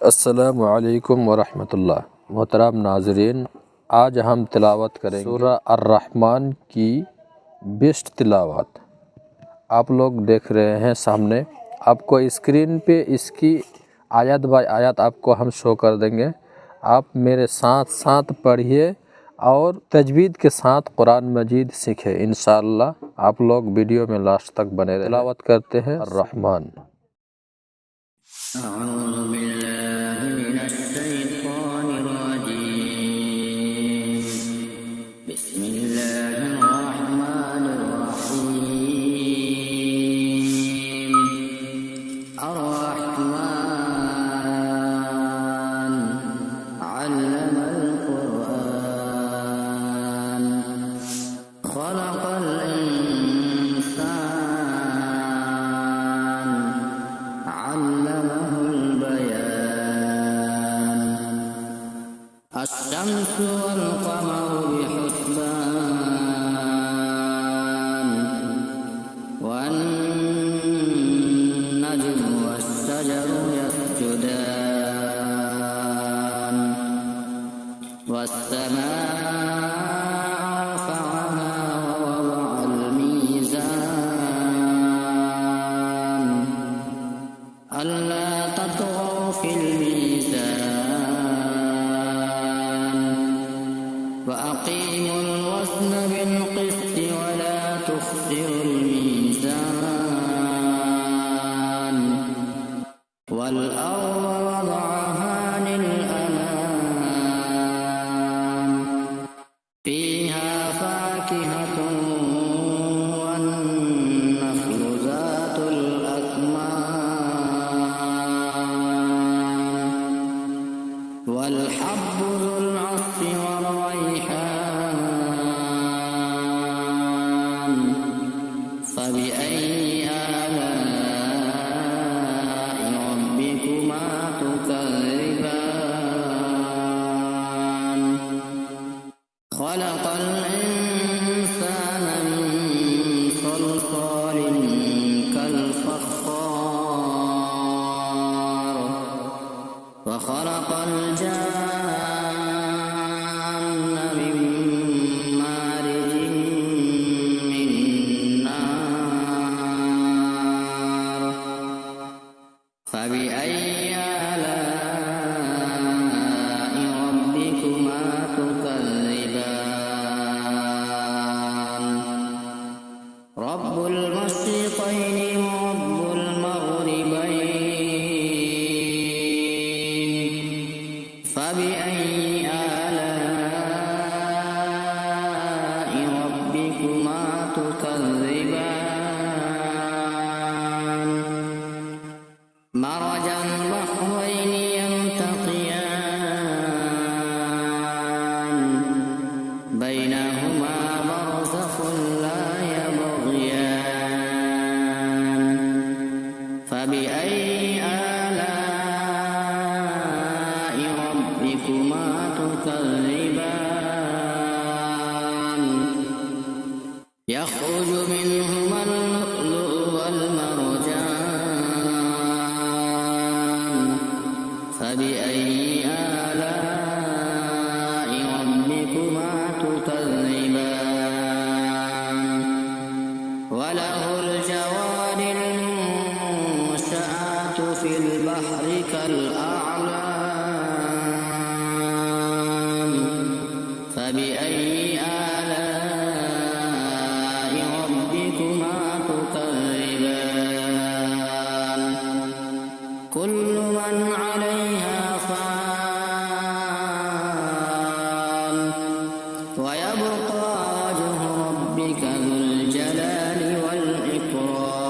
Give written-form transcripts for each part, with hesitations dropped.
अस्सलामु अलैकुम वरहमतुल्लाह। मोहतरम नाजरीन, आज हम तिलावत करेंगे सूरा अर्रहमान की बेस्ट तिलावत। आप लोग देख रहे हैं सामने, आपको स्क्रीन पे इसकी आयत बाय आयत आपको हम शो कर देंगे। आप मेरे साथ साथ पढ़िए और तजवीद के साथ कुरान मजीद सीखें। इंशाअल्लाह आप लोग वीडियो में लास्ट तक बने रहें। तिलावत करते हैं अर्रहमान। الشمس والقمر بحسبان والنجم والشجر يسجدان والسماء رفعها ووضع الميزان ألا تطغوا في الميزان وأقيموا الوزن بالقسط ولا تخسروا الميزان والأرض وضعها للأنام فيها فاكهة والنخل ذات الأكمام والحب ذو العصف والريحان فبأي آلاء ربكما تكذبان خلق الإنسان من صلصال كالفخار وخلق الجان من مارج من نار فبأي آلاء ربكما تكذبان رب المشرقين ورب المغربين فبأي آلاء ربكما تكذبان مرج البحرين يلتقيان بينهما برزخ لا يبغيان فبأي آلاء ربكما تكذبان يخرج منهما اللؤلؤ والمرجان فبأي آلاء ربكما تكذبان وله الجوار المنشآت في البحر كالأعلام فبأي آلاء ربكما تكذبان كل من عليها فان ويبقى وجه ربك ذو الجلال والإكرام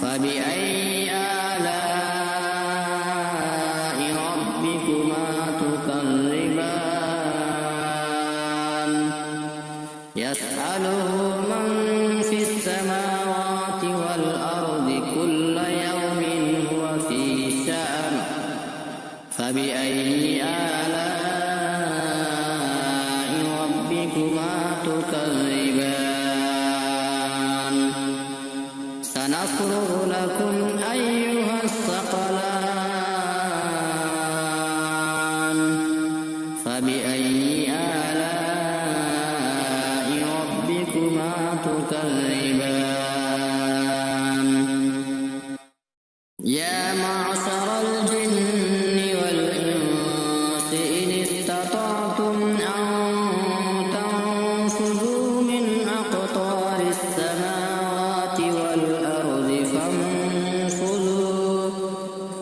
فبأي آلاء ربكما تكذبان يسأله من في السماوات والأرض كل يوم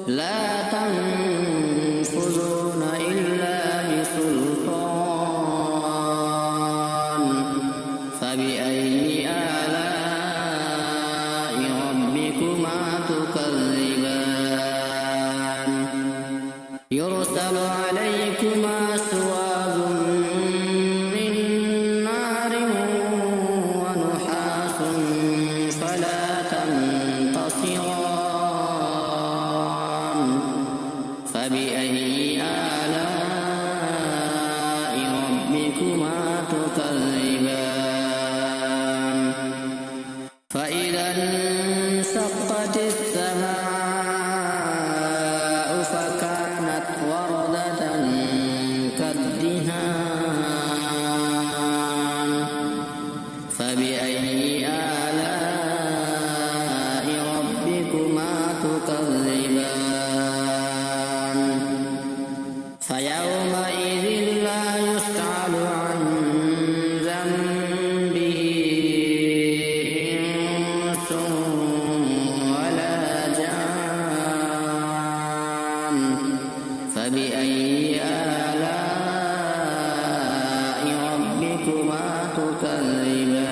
لا تنفذون إلا بسلطان فبأي آلاء ربكما تكذبان يرسل عليكما شواظ من نار ونحاس فلا تنتصران فبأي آلاء ربكما تكذبان فإذا انشقت السماء فكانت وردة كالدهان فبأي آلاء ربكما تكذبان فيومئذ لا يسأل عن ذنبه إنس ولا جان فبأي آلاء ربكما تكذبان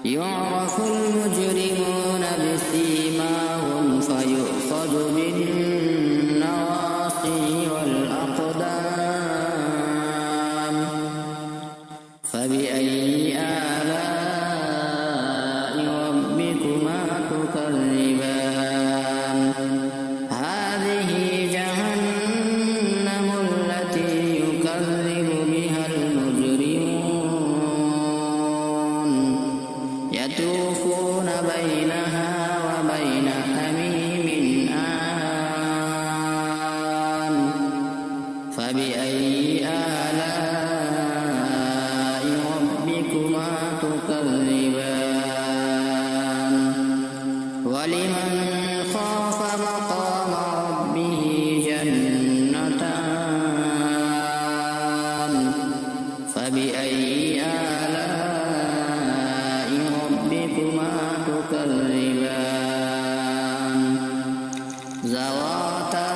يعرف المجرمون بسيماهم فيؤخذ بالنواصي والأقدام فبأي آلاء ربكما تكذبان هذه جهنم التي يكذب بها المجرمون يطوفون بينها وبين حميم آن فبأي آلاء ربكما تكذبان ولمن خاف مقام ربه جنتان فبأي آلاء ربكما تكذبان ذواتا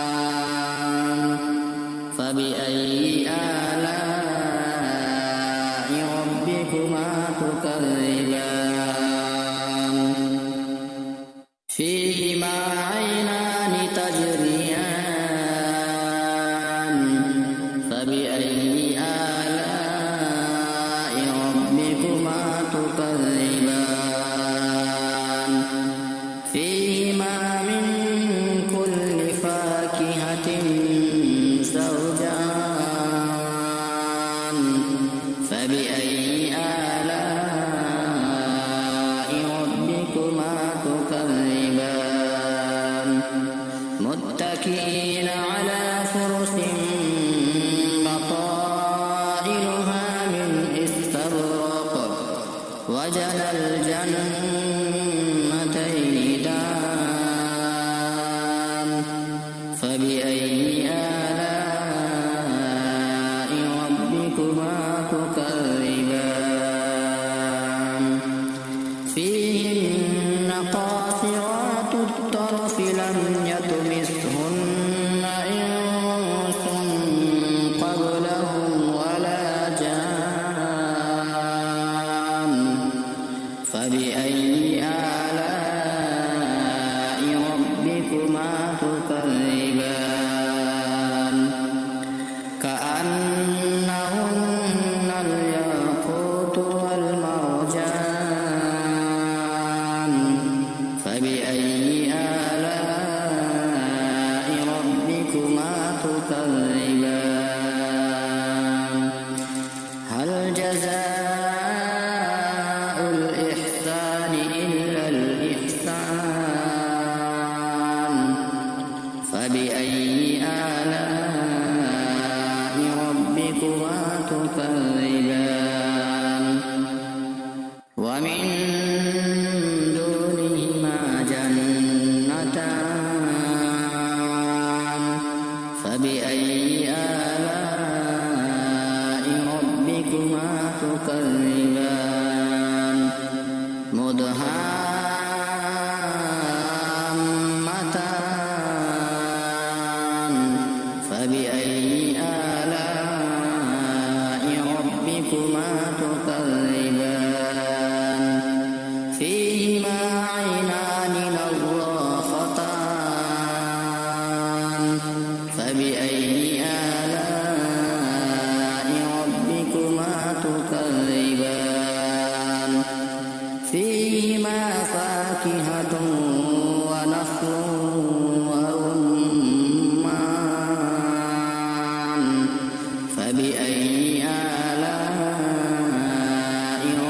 أفنان فبأي آلاء ربكما تكذبان فيهما عينان تجريان فبأي آلاء ربكما تكذبان فيهما من كل فاكهة زوجان فبأي آلاء ربكما تكذبان متكئين على فرش بطائنها من استبرق وجنى الجنتين دان فبأي آلاء ربكما تكذبان فيهن قاصرات الطرف لم يطمثهن إنس قبلهم ولا جان فبأي آلاء ربكما تكذبان كأنهن الياقوت والمرجان فبأي آلاء ربكما تكذبان هل جزاء الإحسان إلا فيهما فاكهة ونخل ورمان فبأي آلاء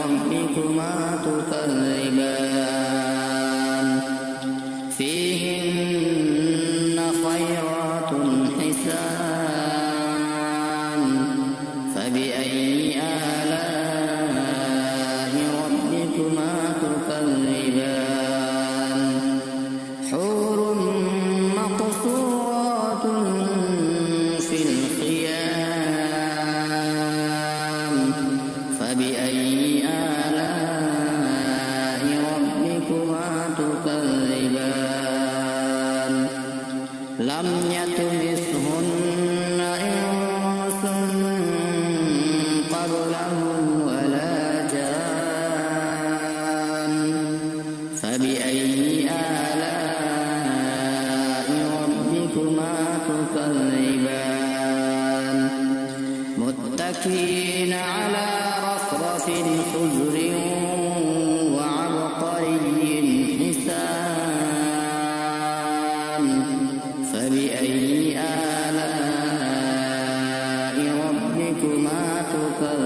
ربكما تكذبان فيهن خيرات حسان فبأي آلاء ربكما تكذبان حور مقصورات في الخيام فبأي آلاء ربكما تكذبان لم يطمثهن إنس قبلهم ولا جان فبأي آلاء ربكما تكذبان متكئين على رفرف خضر وعبقري حسان فبأي آلاء ربكما تكذبان